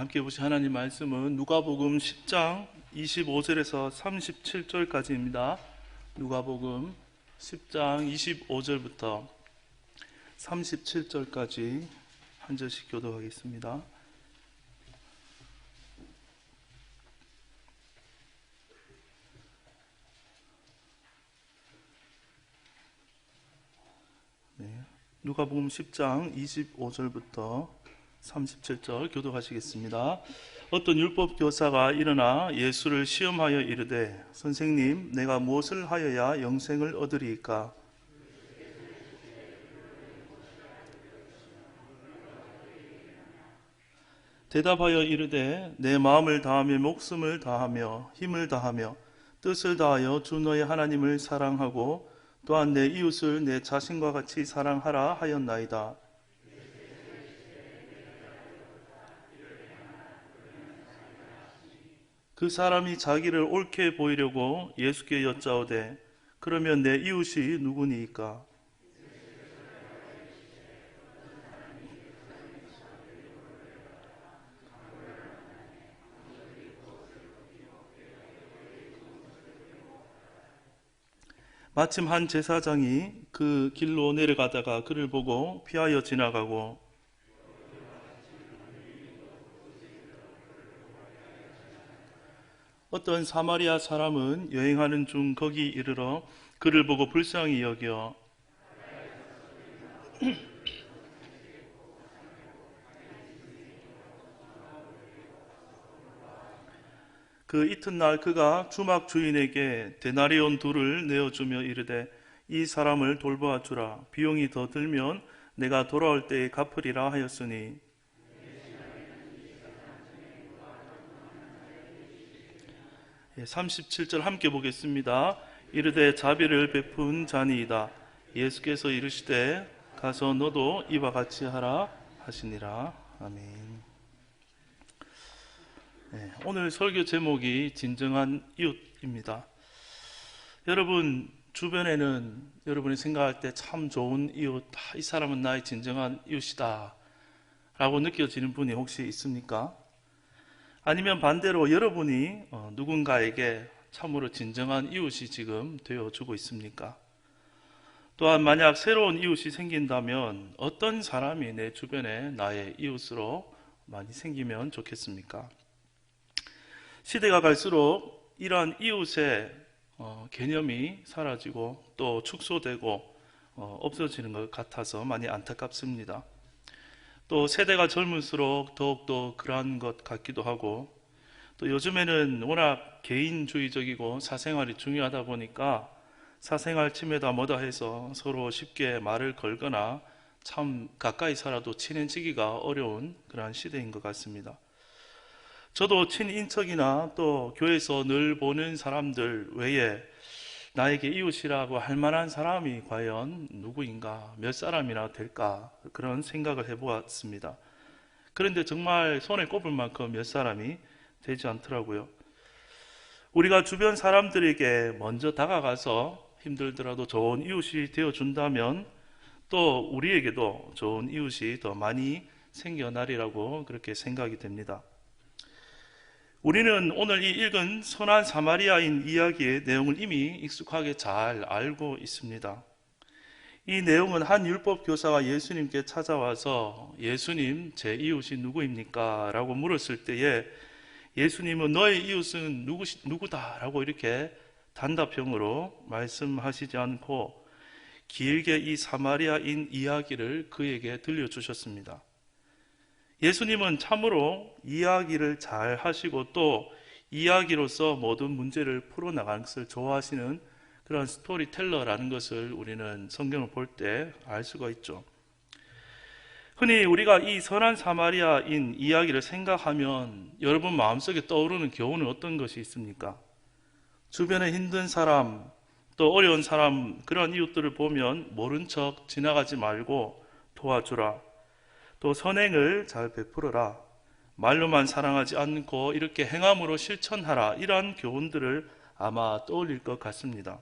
함께 보신 하나님 말씀은 누가복음 10장 25절에서 37절까지입니다. 누가복음 10장 25절부터 37절까지 한 절씩 교독하겠습니다. 누가복음 10장 25절부터 37절 교독하시겠습니다. 어떤 율법 교사가 일어나 예수를 시험하여 이르되 선생님, 내가 무엇을 하여야 영생을 얻으리이까? 대답하여 이르되 내 마음을 다하며 목숨을 다하며 힘을 다하며 뜻을 다하여 주 너의 하나님을 사랑하고 또한 내 이웃을 내 자신과 같이 사랑하라 하였나이다. 그 사람이 자기를 옳게 보이려고 예수께 여짜오되 그러면 내 이웃이 누구니이까? 마침 한 제사장이 그 길로 내려가다가 그를 보고 피하여 지나가고 어떤 사마리아 사람은 여행하는 중 거기 이르러 그를 보고 불쌍히 여겨 그 이튿날 그가 주막 주인에게 데나리온 둘을 내어주며 이르되 이 사람을 돌보아 주라. 비용이 더 들면 내가 돌아올 때에 갚으리라 하였으니 37절 함께 보겠습니다. 이르되 자비를 베푼 자니이다. 예수께서 이르시되 가서 너도 이와 같이 하라 하시니라. 아멘. 오늘 설교 제목이 진정한 이웃입니다. 여러분 주변에는 여러분이 생각할 때 참 좋은 이웃, 이 사람은 나의 진정한 이웃이다 라고 느껴지는 분이 혹시 있습니까? 아니면 반대로 여러분이 누군가에게 참으로 진정한 이웃이 지금 되어주고 있습니까? 또한 만약 새로운 이웃이 생긴다면 어떤 사람이 내 주변에 나의 이웃으로 많이 생기면 좋겠습니까? 시대가 갈수록 이러한 이웃의 개념이 사라지고 또 축소되고 없어지는 것 같아서 많이 안타깝습니다. 또 세대가 젊을수록 더욱더 그러한 것 같기도 하고 또 요즘에는 워낙 개인주의적이고 사생활이 중요하다 보니까 사생활 침해다 뭐다 해서 서로 쉽게 말을 걸거나 참 가까이 살아도 친해지기가 어려운 그러한 시대인 것 같습니다. 저도 친인척이나 또 교회에서 늘 보는 사람들 외에 나에게 이웃이라고 할 만한 사람이 과연 누구인가, 몇 사람이나 될까 그런 생각을 해보았습니다. 그런데 정말 손에 꼽을 만큼 몇 사람이 되지 않더라고요. 우리가 주변 사람들에게 먼저 다가가서 힘들더라도 좋은 이웃이 되어준다면 또 우리에게도 좋은 이웃이 더 많이 생겨나리라고 그렇게 생각이 됩니다. 우리는 오늘 이 읽은 선한 사마리아인 이야기의 내용을 이미 익숙하게 잘 알고 있습니다. 이 내용은 한 율법 교사가 예수님께 찾아와서 예수님, 제 이웃이 누구입니까? 라고 물었을 때에 예수님은 너의 이웃은 누구다? 라고 이렇게 단답형으로 말씀하시지 않고 길게 이 사마리아인 이야기를 그에게 들려주셨습니다. 예수님은 참으로 이야기를 잘 하시고 또 이야기로서 모든 문제를 풀어나가는 것을 좋아하시는 그런 스토리텔러라는 것을 우리는 성경을 볼 때 알 수가 있죠. 흔히 우리가 이 선한 사마리아인 이야기를 생각하면 여러분 마음속에 떠오르는 교훈은 어떤 것이 있습니까? 주변에 힘든 사람, 또 어려운 사람, 그런 이웃들을 보면 모른 척 지나가지 말고 도와주라. 또 선행을 잘 베풀어라. 말로만 사랑하지 않고 이렇게 행함으로 실천하라. 이러한 교훈들을 아마 떠올릴 것 같습니다.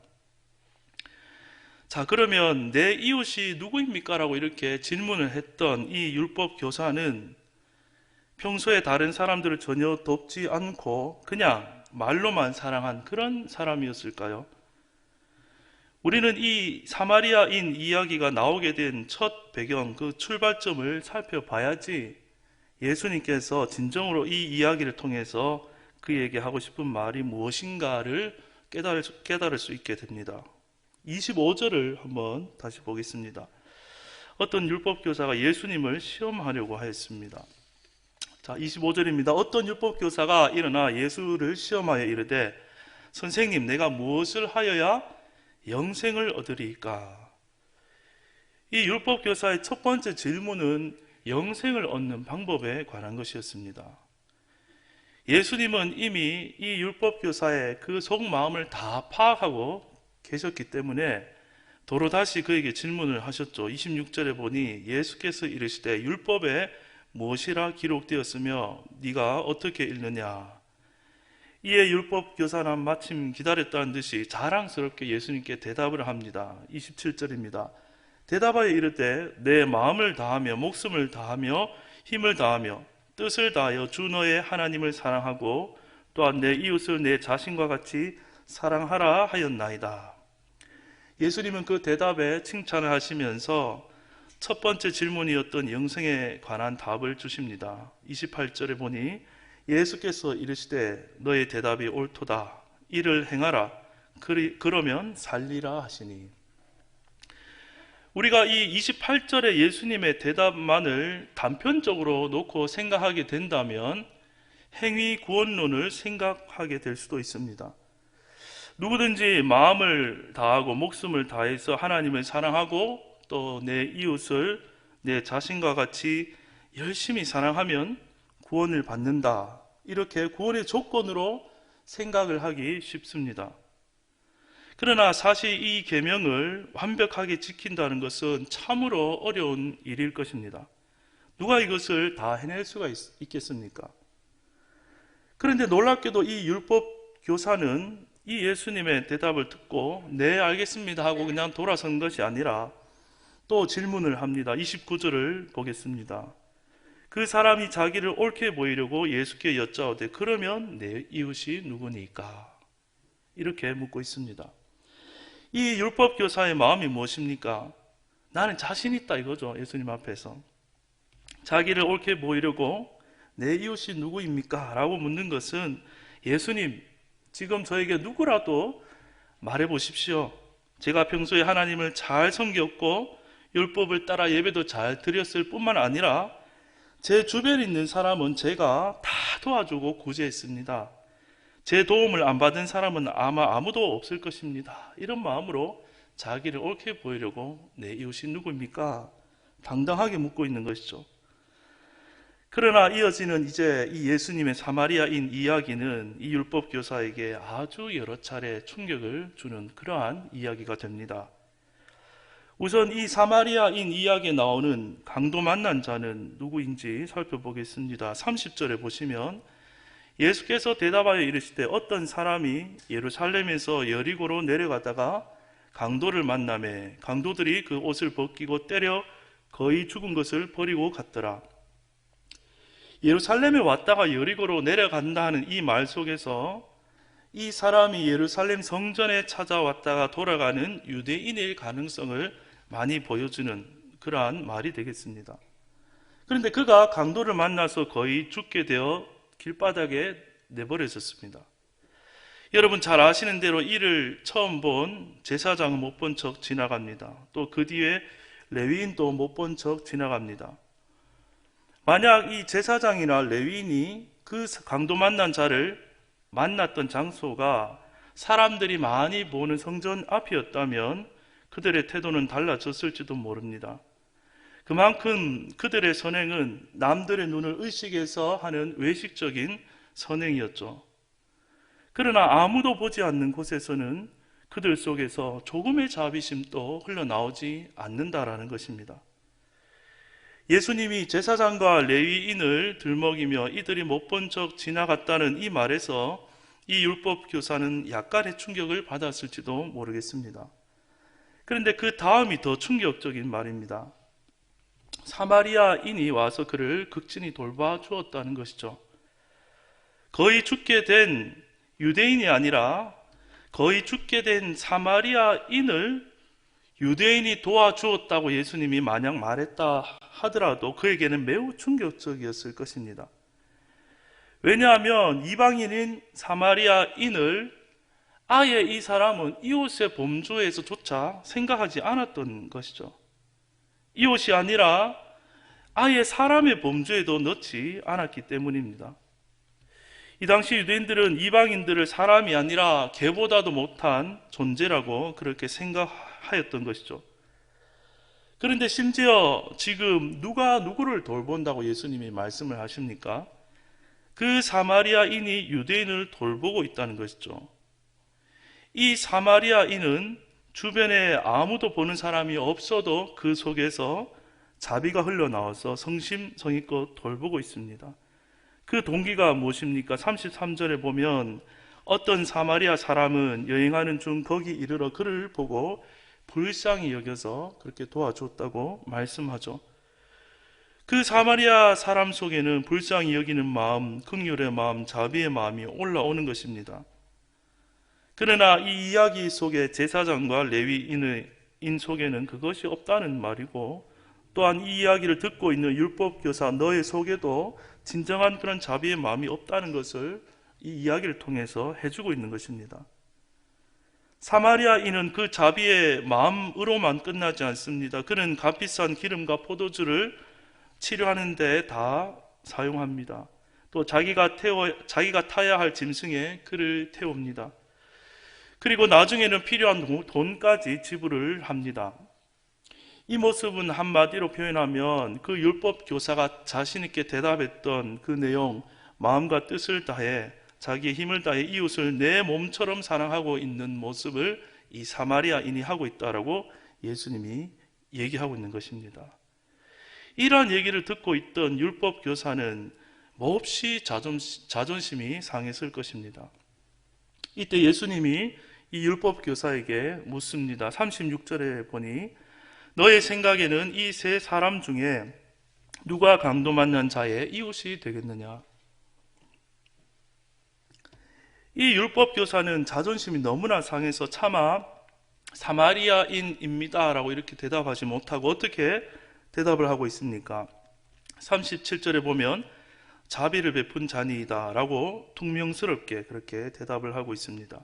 자, 그러면 내 이웃이 누구입니까? 라고 이렇게 질문을 했던 이 율법 교사는 평소에 다른 사람들을 전혀 돕지 않고 그냥 말로만 사랑한 그런 사람이었을까요? 우리는 이 사마리아인 이야기가 나오게 된 첫 배경, 그 출발점을 살펴봐야지 예수님께서 진정으로 이 이야기를 통해서 그에게 하고 싶은 말이 무엇인가를 깨달을 수 있게 됩니다. 25절을 한번 다시 보겠습니다. 어떤 율법교사가 예수님을 시험하려고 하였습니다. 자, 25절입니다. 어떤 율법교사가 일어나 예수를 시험하여 이르되 선생님, 내가 무엇을 하여야 영생을 얻으리이까? 이 율법교사의 첫 번째 질문은 영생을 얻는 방법에 관한 것이었습니다. 예수님은 이미 이 율법교사의 그 속마음을 다 파악하고 계셨기 때문에 도로 다시 그에게 질문을 하셨죠. 26절에 보니 예수께서 이르시되 율법에 무엇이라 기록되었으며 네가 어떻게 읽느냐? 이에 율법교사는 마침 기다렸다는 듯이 자랑스럽게 예수님께 대답을 합니다. 27절입니다. 대답하여 이르되 내 마음을 다하며 목숨을 다하며 힘을 다하며 뜻을 다하여 주 너의 하나님을 사랑하고 또한 내 이웃을 내 자신과 같이 사랑하라 하였나이다. 예수님은 그 대답에 칭찬을 하시면서 첫 번째 질문이었던 영생에 관한 답을 주십니다. 28절에 보니 예수께서 이르시되 너의 대답이 옳도다. 이를 행하라. 그러면 살리라 하시니. 우리가 이 28절의 예수님의 대답만을 단편적으로 놓고 생각하게 된다면 행위 구원론을 생각하게 될 수도 있습니다. 누구든지 마음을 다하고 목숨을 다해서 하나님을 사랑하고 또 내 이웃을 내 자신과 같이 열심히 사랑하면 구원을 받는다. 이렇게 구원의 조건으로 생각을 하기 쉽습니다. 그러나 사실 이 계명을 완벽하게 지킨다는 것은 참으로 어려운 일일 것입니다. 누가 이것을 다 해낼 수가 있겠습니까? 그런데 놀랍게도 이 율법 교사는 이 예수님의 대답을 듣고 네 알겠습니다 하고 그냥 돌아선 것이 아니라 또 질문을 합니다. 29절을 보겠습니다. 그 사람이 자기를 옳게 보이려고 예수께 여짜오되 그러면 내 이웃이 누구니까? 이렇게 묻고 있습니다. 이 율법교사의 마음이 무엇입니까? 나는 자신 있다 이거죠. 예수님 앞에서 자기를 옳게 보이려고 내 이웃이 누구입니까? 라고 묻는 것은 예수님, 지금 저에게 누구라도 말해 보십시오. 제가 평소에 하나님을 잘 섬겼고 율법을 따라 예배도 잘 드렸을 뿐만 아니라 제 주변에 있는 사람은 제가 다 도와주고 구제했습니다. 제 도움을 안 받은 사람은 아마 아무도 없을 것입니다. 이런 마음으로 자기를 옳게 보이려고 내 이웃이 누구입니까? 당당하게 묻고 있는 것이죠. 그러나 이어지는 이제 이 예수님의 사마리아인 이야기는 이 율법교사에게 아주 여러 차례 충격을 주는 그러한 이야기가 됩니다. 우선 이 사마리아인 이야기에 나오는 강도 만난 자는 누구인지 살펴보겠습니다. 30절에 보시면 예수께서 대답하여 이르시되 어떤 사람이 예루살렘에서 여리고로 내려가다가 강도를 만나매 강도들이 그 옷을 벗기고 때려 거의 죽은 것을 버리고 갔더라. 예루살렘에 왔다가 여리고로 내려간다 하는 이 말 속에서 이 사람이 예루살렘 성전에 찾아왔다가 돌아가는 유대인일 가능성을 많이 보여주는 그러한 말이 되겠습니다. 그런데 그가 강도를 만나서 거의 죽게 되어 길바닥에 내버려졌습니다. 여러분 잘 아시는 대로 이를 처음 본 제사장은 못 본 척 지나갑니다. 또 그 뒤에 레위인도 못 본 척 지나갑니다. 만약 이 제사장이나 레위인이 그 강도 만난 자를 만났던 장소가 사람들이 많이 보는 성전 앞이었다면 그들의 태도는 달라졌을지도 모릅니다. 그만큼 그들의 선행은 남들의 눈을 의식해서 하는 외식적인 선행이었죠. 그러나 아무도 보지 않는 곳에서는 그들 속에서 조금의 자비심도 흘러나오지 않는다라는 것입니다. 예수님이 제사장과 레위인을 들먹이며 이들이 못 본 척 지나갔다는 이 말에서 이 율법 교사는 약간의 충격을 받았을지도 모르겠습니다. 그런데 그 다음이 더 충격적인 말입니다. 사마리아인이 와서 그를 극진히 돌봐주었다는 것이죠. 거의 죽게 된 유대인이 아니라 거의 죽게 된 사마리아인을 유대인이 도와주었다고 예수님이 만약 말했다 하더라도 그에게는 매우 충격적이었을 것입니다. 왜냐하면 이방인인 사마리아인을 아예 이 사람은 이웃의 범주에서조차 생각하지 않았던 것이죠. 이웃이 아니라 아예 사람의 범주에도 넣지 않았기 때문입니다. 이 당시 유대인들은 이방인들을 사람이 아니라 개보다도 못한 존재라고 그렇게 생각하였던 것이죠. 그런데 심지어 지금 누가 누구를 돌본다고 예수님이 말씀을 하십니까? 그 사마리아인이 유대인을 돌보고 있다는 것이죠. 이 사마리아인은 주변에 아무도 보는 사람이 없어도 그 속에서 자비가 흘러나와서 성심성의껏 돌보고 있습니다. 그 동기가 무엇입니까? 33절에 보면 어떤 사마리아 사람은 여행하는 중 거기 이르러 그를 보고 불쌍히 여겨서 그렇게 도와줬다고 말씀하죠. 그 사마리아 사람 속에는 불쌍히 여기는 마음, 긍휼의 마음, 자비의 마음이 올라오는 것입니다. 그러나 이 이야기 속에 제사장과 레위인 속에는 그것이 없다는 말이고, 또한 이 이야기를 듣고 있는 율법교사 너의 속에도 진정한 그런 자비의 마음이 없다는 것을 이 이야기를 통해서 해주고 있는 것입니다. 사마리아인은 그 자비의 마음으로만 끝나지 않습니다. 그는 값비싼 기름과 포도주를 치료하는 데 다 사용합니다. 또 자기가 타야 할 짐승에 그를 태웁니다. 그리고 나중에는 필요한 돈까지 지불을 합니다. 이 모습은 한마디로 표현하면 그 율법 교사가 자신 있게 대답했던 그 내용, 마음과 뜻을 다해 자기의 힘을 다해 이웃을 내 몸처럼 사랑하고 있는 모습을 이 사마리아인이 하고 있다라고 예수님이 얘기하고 있는 것입니다. 이러한 얘기를 듣고 있던 율법 교사는 몹시 자존심이 상했을 것입니다. 이때 예수님이 이 율법 교사에게 묻습니다. 36절에 보니 너의 생각에는 이 세 사람 중에 누가 강도 만난 자의 이웃이 되겠느냐? 이 율법 교사는 자존심이 너무나 상해서 차마 사마리아인입니다 라고 이렇게 대답하지 못하고 어떻게 대답을 하고 있습니까? 37절에 보면 자비를 베푼 자니이다 라고 퉁명스럽게 그렇게 대답을 하고 있습니다.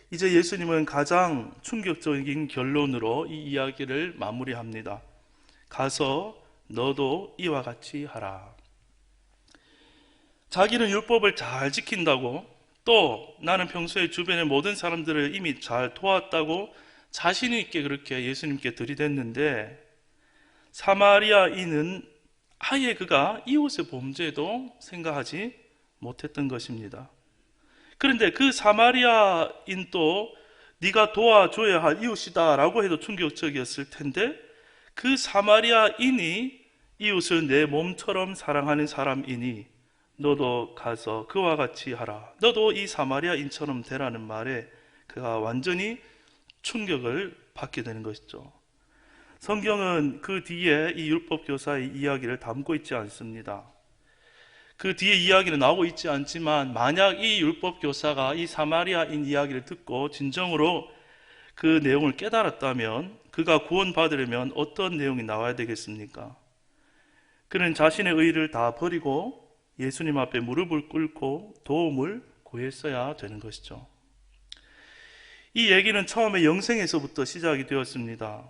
이제 예수님은 가장 충격적인 결론으로 이 이야기를 마무리합니다. 가서 너도 이와 같이 하라. 자기는 율법을 잘 지킨다고, 또 나는 평소에 주변의 모든 사람들을 이미 잘 도왔다고 자신 있게 그렇게 예수님께 들이댔는데, 사마리아인은 아예 그가 이웃의 범죄도 생각하지 못했던 것입니다. 그런데 그 사마리아인도 네가 도와줘야 할 이웃이다 라고 해도 충격적이었을 텐데, 그 사마리아인이 이웃을 내 몸처럼 사랑하는 사람이니 너도 가서 그와 같이 하라, 너도 이 사마리아인처럼 되라는 말에 그가 완전히 충격을 받게 되는 것이죠. 성경은 그 뒤에 이 율법교사의 이야기를 담고 있지 않습니다. 그 뒤에 이야기는 나오고 있지 않지만, 만약 이 율법교사가 이 사마리아인 이야기를 듣고 진정으로 그 내용을 깨달았다면, 그가 구원받으려면 어떤 내용이 나와야 되겠습니까? 그는 자신의 의의를 다 버리고 예수님 앞에 무릎을 꿇고 도움을 구했어야 되는 것이죠. 이 얘기는 처음에 영생에서부터 시작이 되었습니다.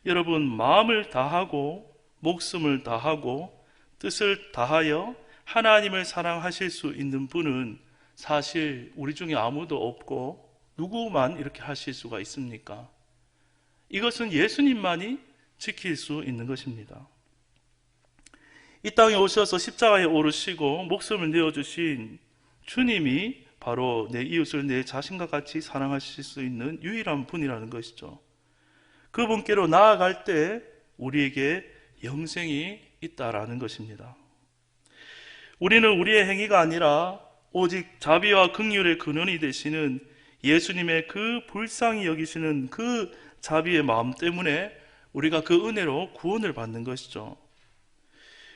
여러분, 마음을 다하고 목숨을 다하고 뜻을 다하여 하나님을 사랑하실 수 있는 분은 사실 우리 중에 아무도 없고, 누구만 이렇게 하실 수가 있습니까? 이것은 예수님만이 지킬 수 있는 것입니다. 이 땅에 오셔서 십자가에 오르시고 목숨을 내어주신 주님이 바로 내 이웃을 내 자신과 같이 사랑하실 수 있는 유일한 분이라는 것이죠. 그분께로 나아갈 때 우리에게 영생이 있다라는 것입니다. 우리는 우리의 행위가 아니라 오직 자비와 긍휼의 근원이 되시는 예수님의 그 불쌍히 여기시는 그 자비의 마음 때문에 우리가 그 은혜로 구원을 받는 것이죠.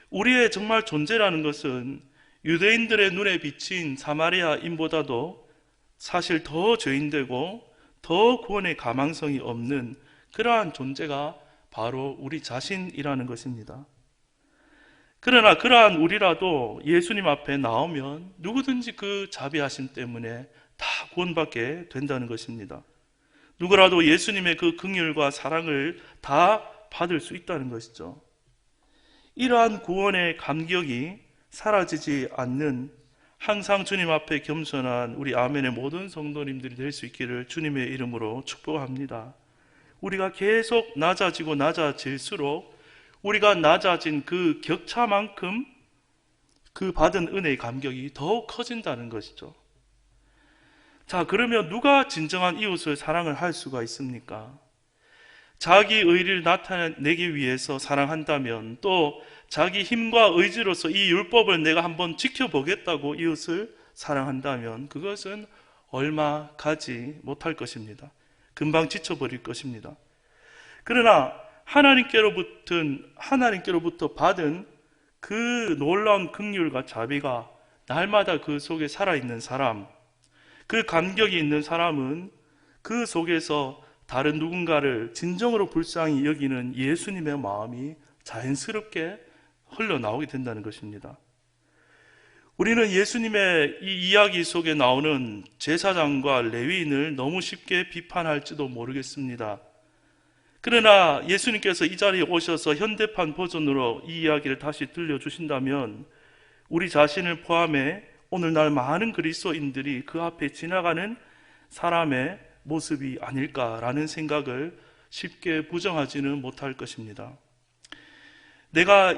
우리의 정말 존재라는 것은 유대인들의 눈에 비친 사마리아인보다도 사실 더 죄인되고 더 구원의 가망성이 없는 그러한 존재가 바로 우리 자신이라는 것입니다. 그러나 그러한 우리라도 예수님 앞에 나오면 누구든지 그 자비하심 때문에 다 구원받게 된다는 것입니다. 누구라도 예수님의 그 긍휼과 사랑을 다 받을 수 있다는 것이죠. 이러한 구원의 감격이 사라지지 않는 항상 주님 앞에 겸손한 우리 아멘의 모든 성도님들이 될 수 있기를 주님의 이름으로 축복합니다. 우리가 계속 낮아지고 낮아질수록 우리가 낮아진 그 격차만큼 그 받은 은혜의 감격이 더욱 커진다는 것이죠. 자, 그러면 누가 진정한 이웃을 사랑을 할 수가 있습니까? 자기 의리를 나타내기 위해서 사랑한다면, 또 자기 힘과 의지로서 이 율법을 내가 한번 지켜보겠다고 이웃을 사랑한다면 그것은 얼마 가지 못할 것입니다. 금방 지쳐버릴 것입니다. 그러나 하나님께로부터 받은 그 놀라운 긍휼과 자비가 날마다 그 속에 살아있는 사람, 그 감격이 있는 사람은 그 속에서 다른 누군가를 진정으로 불쌍히 여기는 예수님의 마음이 자연스럽게 흘러나오게 된다는 것입니다. 우리는 예수님의 이 이야기 속에 나오는 제사장과 레위인을 너무 쉽게 비판할지도 모르겠습니다. 그러나 예수님께서 이 자리에 오셔서 현대판 버전으로 이 이야기를 다시 들려주신다면 우리 자신을 포함해 오늘날 많은 그리스도인들이 그 앞에 지나가는 사람의 모습이 아닐까라는 생각을 쉽게 부정하지는 못할 것입니다. 내가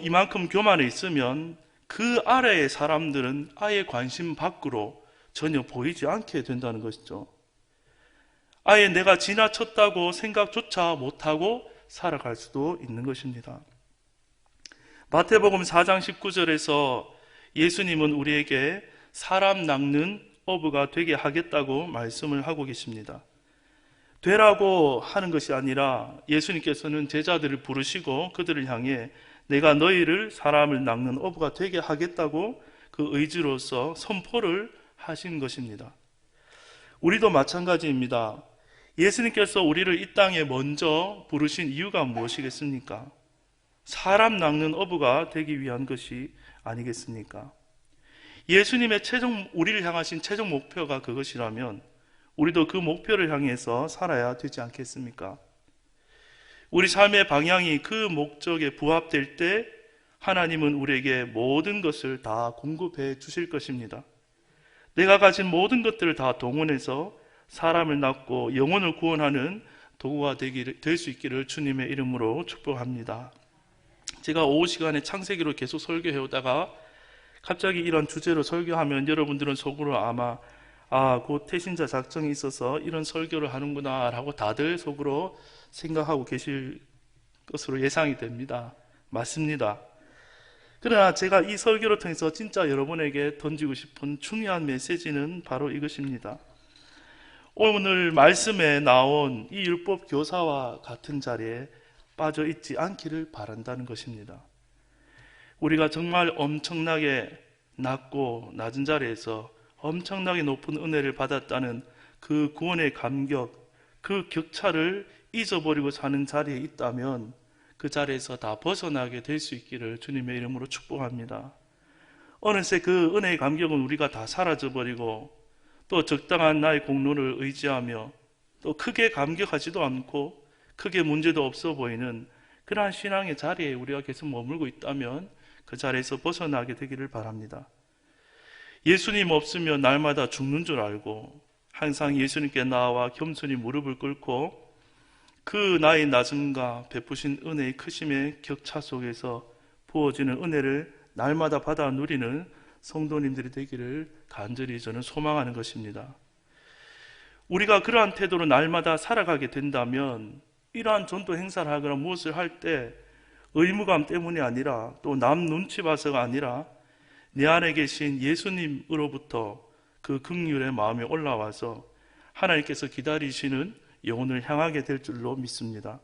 이만큼 교만해 있으면 그 아래의 사람들은 아예 관심 밖으로 전혀 보이지 않게 된다는 것이죠. 아예 내가 지나쳤다고 생각조차 못하고 살아갈 수도 있는 것입니다. 마태복음 4장 19절에서 예수님은 우리에게 사람 낚는 어부가 되게 하겠다고 말씀을 하고 계십니다. 되라고 하는 것이 아니라 예수님께서는 제자들을 부르시고 그들을 향해 내가 너희를 사람을 낚는 어부가 되게 하겠다고 그 의지로서 선포를 하신 것입니다. 우리도 마찬가지입니다. 예수님께서 우리를 이 땅에 먼저 부르신 이유가 무엇이겠습니까? 사람 낚는 어부가 되기 위한 것이 아니겠습니까? 예수님의 우리를 향하신 최종 목표가 그것이라면 우리도 그 목표를 향해서 살아야 되지 않겠습니까? 우리 삶의 방향이 그 목적에 부합될 때 하나님은 우리에게 모든 것을 다 공급해 주실 것입니다. 내가 가진 모든 것들을 다 동원해서 사람을 낳고 영혼을 구원하는 도구가 될 수 있기를 주님의 이름으로 축복합니다. 제가 오후 시간에 창세기로 계속 설교해 오다가 갑자기 이런 주제로 설교하면 여러분들은 속으로 아마 곧 태신자 작정이 있어서 이런 설교를 하는구나 라고 다들 속으로 생각하고 계실 것으로 예상이 됩니다. 맞습니다. 그러나 제가 이 설교를 통해서 진짜 여러분에게 던지고 싶은 중요한 메시지는 바로 이것입니다. 오늘 말씀에 나온 이 율법 교사와 같은 자리에 빠져 있지 않기를 바란다는 것입니다. 우리가 정말 엄청나게 낮고 낮은 자리에서 엄청나게 높은 은혜를 받았다는 그 구원의 감격, 그 격차를 잊어버리고 사는 자리에 있다면 그 자리에서 다 벗어나게 될 수 있기를 주님의 이름으로 축복합니다. 어느새 그 은혜의 감격은 우리가 다 사라져버리고 또 적당한 나의 공로를 의지하며 또 크게 감격하지도 않고 크게 문제도 없어 보이는 그러한 신앙의 자리에 우리가 계속 머물고 있다면 그 자리에서 벗어나게 되기를 바랍니다. 예수님 없으면 날마다 죽는 줄 알고 항상 예수님께 나와 겸손히 무릎을 꿇고 그 나의 낮음과 베푸신 은혜의 크심의 격차 속에서 부어지는 은혜를 날마다 받아 누리는 성도님들이 되기를 간절히 저는 소망하는 것입니다. 우리가 그러한 태도로 날마다 살아가게 된다면 이러한 전도 행사를 하거나 무엇을 할 때 의무감 때문이 아니라 또 남 눈치 봐서가 아니라 내 안에 계신 예수님으로부터 그 긍휼의 마음이 올라와서 하나님께서 기다리시는 영혼을 향하게 될 줄로 믿습니다.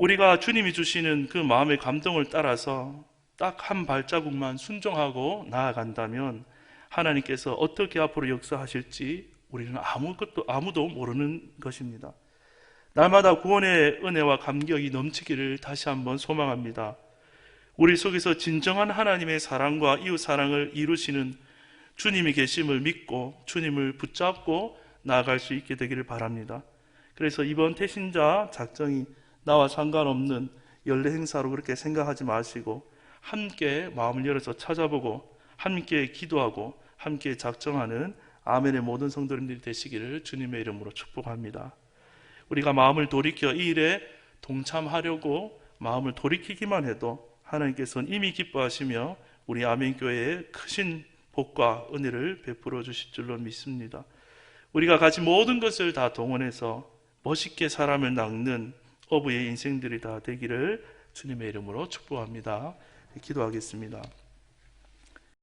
우리가 주님이 주시는 그 마음의 감동을 따라서 딱 한 발자국만 순종하고 나아간다면 하나님께서 어떻게 앞으로 역사하실지 우리는 아무도 모르는 것입니다. 날마다 구원의 은혜와 감격이 넘치기를 다시 한번 소망합니다. 우리 속에서 진정한 하나님의 사랑과 이웃 사랑을 이루시는 주님이 계심을 믿고 주님을 붙잡고 나아갈 수 있게 되기를 바랍니다. 그래서 이번 태신자 작정이 나와 상관없는 연례 행사로 그렇게 생각하지 마시고 함께 마음을 열어서 찾아보고 함께 기도하고 함께 작정하는 아멘의 모든 성도님들이 되시기를 주님의 이름으로 축복합니다. 우리가 마음을 돌이켜 이 일에 동참하려고 마음을 돌이키기만 해도 하나님께서는 이미 기뻐하시며 우리 아멘교회에 크신 복과 은혜를 베풀어 주실 줄로 믿습니다. 우리가 가진 모든 것을 다 동원해서 멋있게 사람을 낚는 어부의 인생들이 다 되기를 주님의 이름으로 축복합니다. 기도하겠습니다.